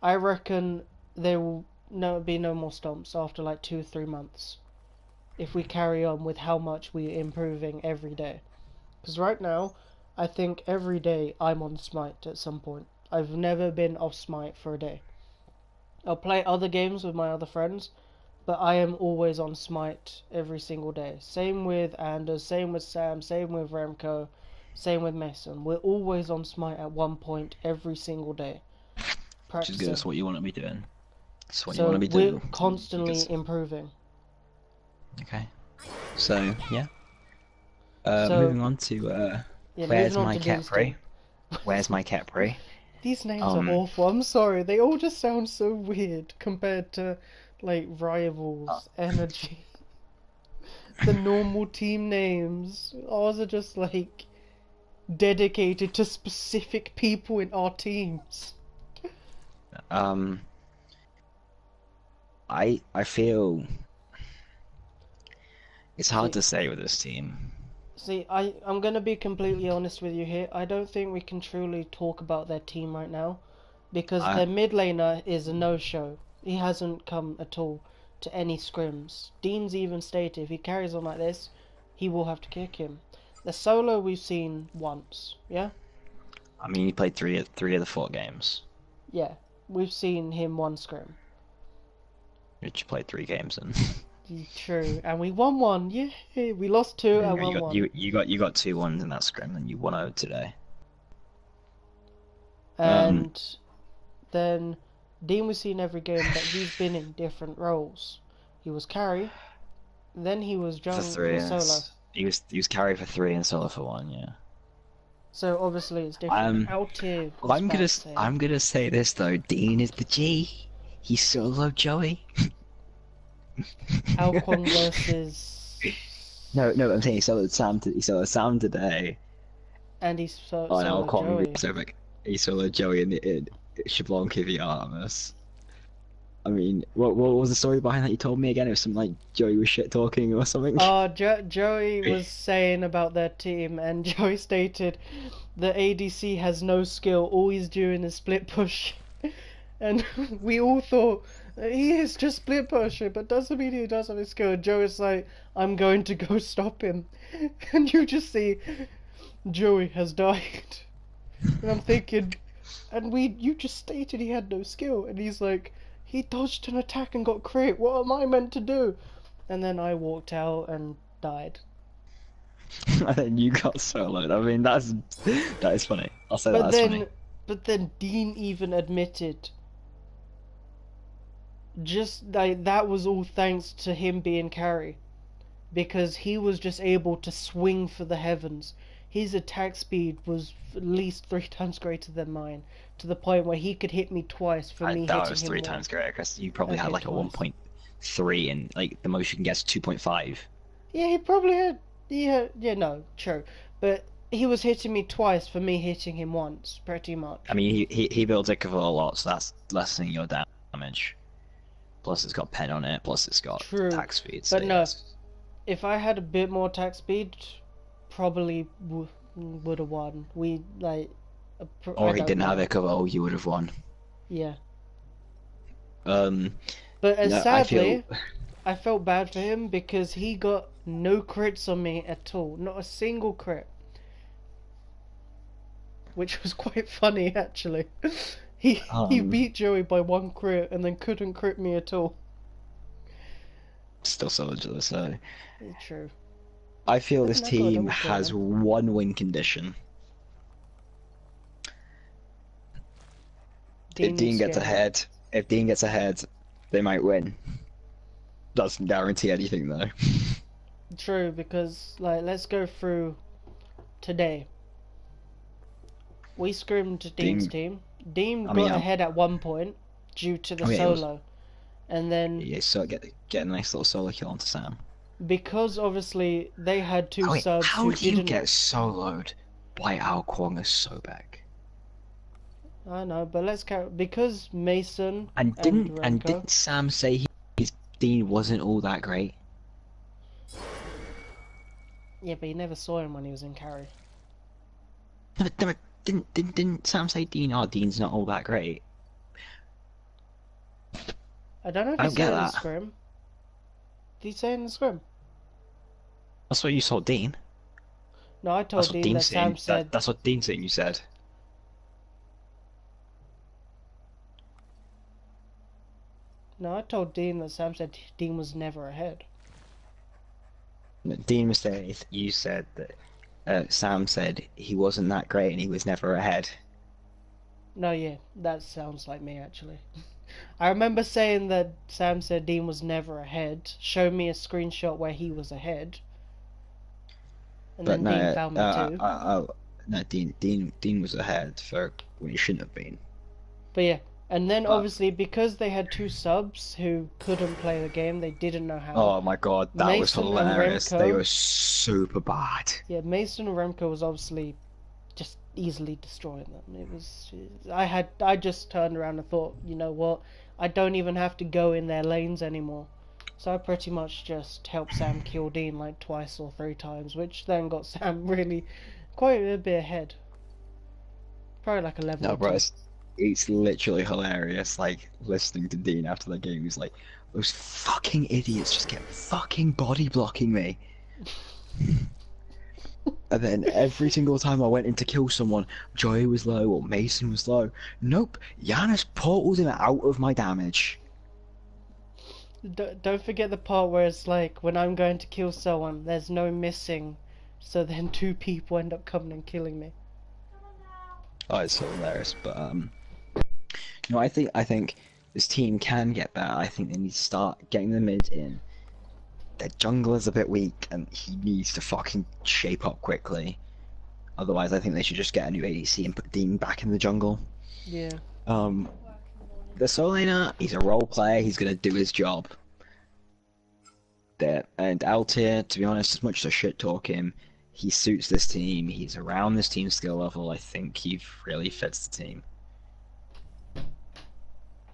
I reckon there will be no more stomps after like 2-3 months. If we carry on with how much we're improving every day. Because right now, I think every day I'm on Smite at some point. I've never been off Smite for a day. I'll play other games with my other friends, but I am always on Smite every single day. Same with Anders, same with Sam, same with Remco, same with Mason. We're always on Smite at one point every single day. Which is good. That's what you want to be doing. That's what you want to be we're doing. constantly improving. Okay. So yeah. So- Moving on to Yeah, where's moving on my to Dean's Capri? team. Where's my Capri? These names are awful. I'm sorry. They all just sound so weird compared to, like, Rivals, Energy. The normal team names. Ours are just, like, dedicated to specific people in our teams. I feel it's hard See- to say with this team. See, I'm gonna be completely honest with you here. I don't think we can truly talk about their team right now. Because their mid laner is a no-show. He hasn't come at all to any scrims. Dean's even stated if he carries on like this, he will have to kick him. The solo we've seen once, yeah? I mean, he played three of the 4 games. Yeah, we've seen him one scrim. which you played 3 games and True, and we won one. Yeah, we lost two there you and go. You won got one. you got 2 1s in that scrim, and you won out today. Um, And then Dean was seen every game, but he's been in different roles. He was carry, then he was for jung, he three, was solo. yes. He was carry for 3 and solo for 1. Yeah. So obviously it's different. Out here Well, is bad saying. I'm gonna say this though. Dean is the G. He's solo Joey. Alquan versus, No, I'm saying he soloed Sam today. and he's Oh, and solo Joey. He soloed Joey in Shablonki v Artemis. I mean, what was the story behind that you told me again? It was something like Joey was shit talking or something. Joey was saying about their team, and Joey stated the ADC has no skill. All he's doing is split push, and we all thought he is just split pushing, but doesn't mean he doesn't have a skill. And Joey's like, I'm going to go stop him, and you just see Joey has died, and I'm thinking, and you just stated he had no skill, and he's like, he dodged an attack and got crit. What am I meant to do? And then I walked out and died. And then you got soloed. I mean, that is funny. I'll say But that's funny. but then Dean even admitted, just like that was all thanks to him being carry, because he was just able to swing for the heavens. His attack speed was at least 3 times greater than mine, to the point where he could hit me twice for me That hitting was him 3 times once. greater because you probably Okay, had like a twice. 1.3 and like the most you can get is 2.5. Yeah, he probably had. Yeah, no, true. But he was hitting me twice for me hitting him once, pretty much. I mean, he builds it for a lot, so that's lessening your damage. Plus, it's got pen on it. Plus, it's got True, attack speed. So but no, yes. if I had a bit more attack speed, probably would have won. We like. Or I he don't didn't know. have it cover. Oh, you would have won. Yeah, Um, but no, sadly, I felt bad for him because he got no crits on me at all. Not a single crit. Which was quite funny, actually. He um, beat Joey by 1 crit and then couldn't crit me at all. still so jealous. So True. I feel But this then I got a team double kill, has man. 1 win condition. Dean needs to get ahead. If Dean gets ahead, they might win. Doesn't guarantee anything though. True, because like let's go through today. We scrimmed Dean's team. Dean I mean, got ahead at one point due to the solo, and then yeah, so get a nice little solo kill onto Sam. because obviously they had two subs how who do you didn't. get soloed by Ao Kwong as Sobek? I know, but let's count because Mason And Remco. didn't Sam say his Dean wasn't all that great? Yeah, but he never saw him when he was in carry. No, didn't Sam say Dean? Oh, Dean's not all that great. I don't know if I he don't said get it in the that. scrim. Did he say it in the scrim? That's what you saw, Dean. No, I told That's what Dean that Dean's Sam saying. said. That's what Dean's saying. You said. No, I told Dean that Sam said Dean was never ahead. No, Dean was saying you said that Sam said he wasn't that great and he was never ahead. No, yeah, that sounds like me actually. I remember saying that Sam said Dean was never ahead. Showed me a screenshot where he was ahead. And But then Dean found me too. no, Dean was ahead for when he shouldn't have been. But yeah, and then But- obviously because they had two subs who couldn't play the game, they didn't know how. Oh my god, that was Mason and hilarious. Remco. They were super bad. Yeah, Mason and Remco was obviously just easily destroying them. It was I just turned around and thought, you know what? I don't even have to go in their lanes anymore. So I pretty much just helped Sam kill Dean like twice or 3 times, which then got Sam really quite a bit ahead. Probably like a level. No, or bro, two. it's literally hilarious. Like listening to Dean after the game, he's like, "Those fucking idiots just kept fucking body blocking me." And then every single time I went in to kill someone, Joey was low or Mason was low. Nope, Giannis portaled him out of my damage. Don't forget the part where it's like when I'm going to kill someone, there's no missing, so then two people end up coming and killing me. Oh, it's so hilarious. But I think this team can get better. I think they need to start getting the mid in. Their jungler's a bit weak, and he needs to fucking shape up quickly. Otherwise, I think they should just get a new ADC and put Dean back in the jungle. Yeah. Um, the solo laner, he's a role player. He's gonna do his job. There and Altair, to be honest, as much as I shit talk him, he suits this team. He's around this team's skill level. I think he really fits the team.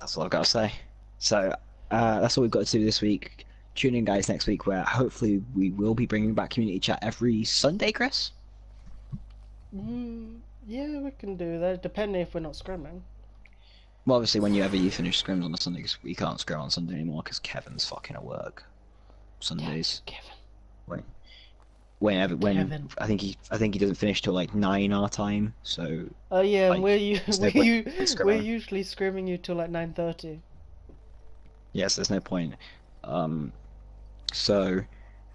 That's all I've got to say. So that's all we've got to do this week. Tune in, guys, next week where hopefully we will be bringing back community chat every Sunday, Chris. Yeah, we can do that, depending if we're not scrimming. Well, obviously, whenever you finish scrims on a Sunday, because we can't scrim on Sunday anymore because Kevin's fucking at work Sundays. Yeah, Kevin. When Kevin. I think he doesn't finish till like 9 our time, so Oh yeah, like, and we're scrimming. usually scrimming you till like 9:30. Yes, there's no point. So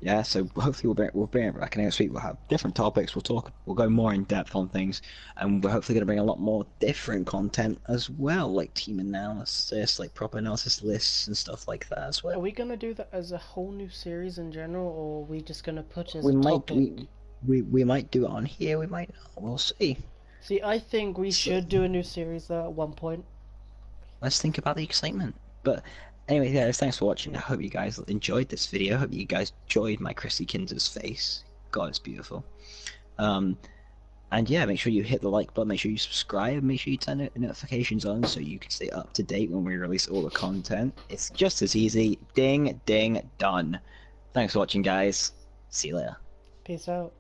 yeah, so hopefully we'll bring it back next week. We'll have different topics. We'll go more in depth on things, and we're hopefully going to bring a lot more different content as well, like team analysis, like proper analysis lists and stuff like that as well. Are we gonna do that as a whole new series in general, or are we just gonna put it as We a might topic? we might do it on here. We might not. We'll see. See, I think we So, should do a new series though at one point. let's think about the excitement. But anyway, guys, thanks for watching. I hope you guys enjoyed this video. I hope you guys enjoyed my Chrissy Kinder's face. God, it's beautiful. And yeah, make sure you hit the like button, make sure you subscribe, make sure you turn notifications on so you can stay up to date when we release all the content. It's just as easy. Ding, ding, done. Thanks for watching, guys. See you later. Peace out.